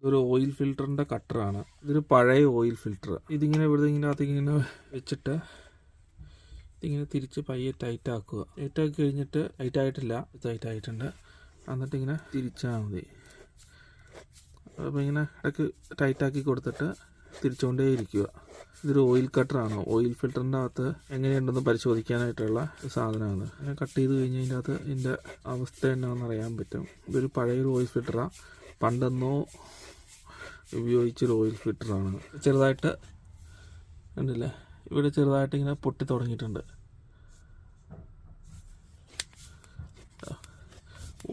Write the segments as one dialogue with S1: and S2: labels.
S1: ഒരു ഓയിൽ ഫിൽറ്ററിൻ്റെ കട്ടറാണ്. ഇതൊരു പഴയ ഓയിൽ ഫിൽറ്റർ. ഇതിങ്ങനെ ഇവിടെ ഇങ്ങനെ വെച്ചിട്ട് ഇതിങ്ങനെ തിരിച്ച് പയ്യെ ടൈറ്റ് ആക്കുക. ടൈറ്റാക്കി കഴിഞ്ഞിട്ട് ടൈറ്റ് ആയിട്ടില്ല, ടൈറ്റ് ആയിട്ടുണ്ട്. എന്നിട്ട് ഇങ്ങനെ തിരിച്ചാൽ മതി. അപ്പോൾ ഇങ്ങനെ ഇടയ്ക്ക് ടൈറ്റാക്കി കൊടുത്തിട്ട് തിരിച്ചുകൊണ്ടേ ഇരിക്കുക. ഇതൊരു ഓയിൽ കട്ടറാണ്. ഓയിൽ ഫിൽറ്ററിൻ്റെ അകത്ത് എങ്ങനെയുണ്ടെന്ന് പരിശോധിക്കാനായിട്ടുള്ള സാധനമാണ്. അങ്ങനെ കട്ട് ചെയ്ത് കഴിഞ്ഞ് അതിൻ്റെ അകത്ത് ഇതിൻ്റെ അവസ്ഥ എന്നാണെന്ന് അറിയാൻ പറ്റും. ഇതൊരു പഴയൊരു ഓയിൽ ഫിൽറ്ററാണ്. പണ്ടെന്നോ ഉപയോഗിച്ചൊരു ഓയിൽ ഫിൽറ്ററാണ്. ചെറുതായിട്ട് കണ്ടില്ലേ, ഇവിടെ ചെറുതായിട്ട് ഇങ്ങനെ പൊട്ടി തുടങ്ങിയിട്ടുണ്ട്.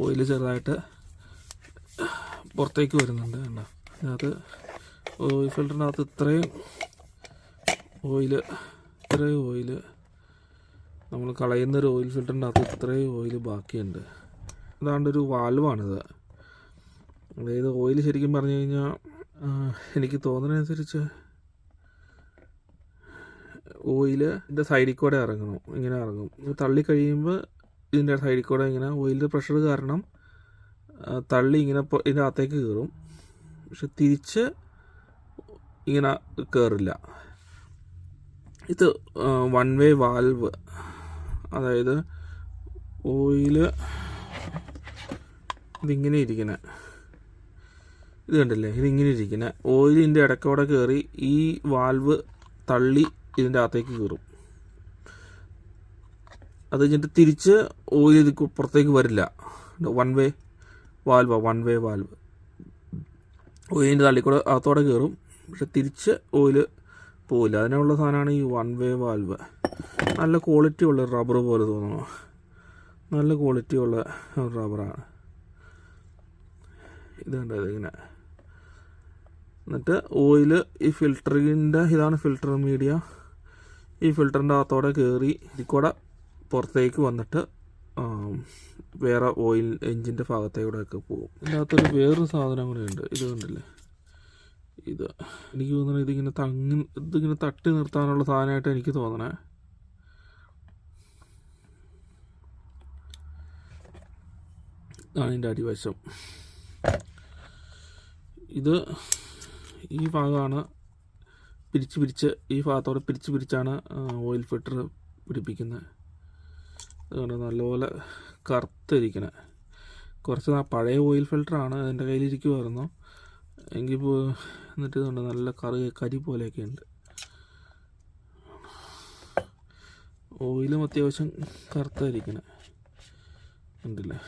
S1: ഓയിൽ ചെറുതായിട്ട് പുറത്തേക്ക് വരുന്നുണ്ട്. കണ്ടോ, അതിനകത്ത് ഓയിൽ ഫിൽറ്ററിൻ്റെ അകത്ത് ഇത്രയും ഓയിൽ നമ്മൾ കളയുന്നൊരു ഓയിൽ ഫിൽറ്ററിൻ്റെ അകത്ത് ഇത്രയും ഓയിൽ ബാക്കിയുണ്ട്. അതാണ്ടൊരു വാൽവാണിത്. അതായത് ഓയിൽ ശരിക്കും പറഞ്ഞു കഴിഞ്ഞാൽ എനിക്ക് തോന്നുന്നതനുസരിച്ച് ഓയിൽ ഇതിൻ്റെ സൈഡിൽ കൂടെ ഇറങ്ങണം. ഇങ്ങനെ ഇറങ്ങും. തള്ളി കഴിയുമ്പോൾ ഇതിൻ്റെ സൈഡിൽ കൂടെ ഇങ്ങനെ ഓയിലിൻ്റെ പ്രഷർ കാരണം തള്ളി ഇങ്ങനെ ഇതിൻ്റെ അകത്തേക്ക് കയറും. പക്ഷെ തിരിച്ച് ഇങ്ങനെ കയറില്ല. ഇത് വൺ വേ വാൽവ്. അതായത് ഓയില് ഇതിങ്ങനെ ഇരിക്കണേ, ഇത് കണ്ടില്ലേ, ഇതിങ്ങനെ ഇരിക്കണേ. ഓയിലിൻ്റെ ഇടയ്ക്കോടെ കയറി ഈ വാൽവ് തള്ളി ഇതിൻ്റെ അകത്തേക്ക് കയറും. അത് കഴിഞ്ഞിട്ട് തിരിച്ച് ഓയിൽ ഇത് പുറത്തേക്ക് വരില്ല. One way valve. ഓയിലിൻ്റെ തള്ളിക്കൂടെ അകത്തോടെ കയറും, പക്ഷെ തിരിച്ച് ഓയിൽ പോവില്ല. അതിനുള്ള സാധനമാണ് ഈ വൺ വേ വാൽവ്. നല്ല ക്വാളിറ്റി ഉള്ള റബ്ബർ പോലെ തോന്നുന്നു. നല്ല ക്വാളിറ്റി ഉള്ള റബ്ബറാണ് ഇത്. കണ്ടത് ഇങ്ങനെ. എന്നിട്ട് ഓയിൽ ഈ ഫിൽറ്ററിൻ്റെ, ഇതാണ് ഫിൽറ്റർ മീഡിയ. ഈ ഫിൽറ്ററിൻ്റെ അകത്തോടെ കയറി ഇതിൽ കൂടെ പുറത്തേക്ക് വന്നിട്ട് വേറെ ഓയിൽ എൻജിൻ്റെ ഭാഗത്തേക്കൂടെയൊക്കെ പോകും. ഇതിൻ്റെ അകത്തൊരു വേറൊരു സാധനം കൂടെ ഉണ്ട്. ഇത് കണ്ടില്ലേ, ഇത് എനിക്ക് തോന്നണേ ഇതിങ്ങനെ തട്ടി നിർത്താനുള്ള സാധനമായിട്ട് എനിക്ക് തോന്നണേ. ഇതാണ് ഇതിൻ്റെ അടിവശം. ഇത് ഈ ഭാഗമാണ് ഈ ഭാഗത്തോടെ പിരിച്ചാണ് ഓയിൽ ഫിൽറ്റർ പിടിപ്പിക്കുന്നത്. അതുകൊണ്ട് നല്ലപോലെ കറുത്തിരിക്കണേ. കുറച്ച് പഴയ ഓയിൽ ഫിൽറ്ററാണ്, എൻ്റെ കയ്യിലിരിക്കുമായിരുന്നു. എന്നിട്ട് ഇതുണ്ട്, നല്ല കരി പോലെയൊക്കെ ഉണ്ട്. ഓയിലും അത്യാവശ്യം കറുത്തായിരിക്കണേ, കണ്ടില്ലേ.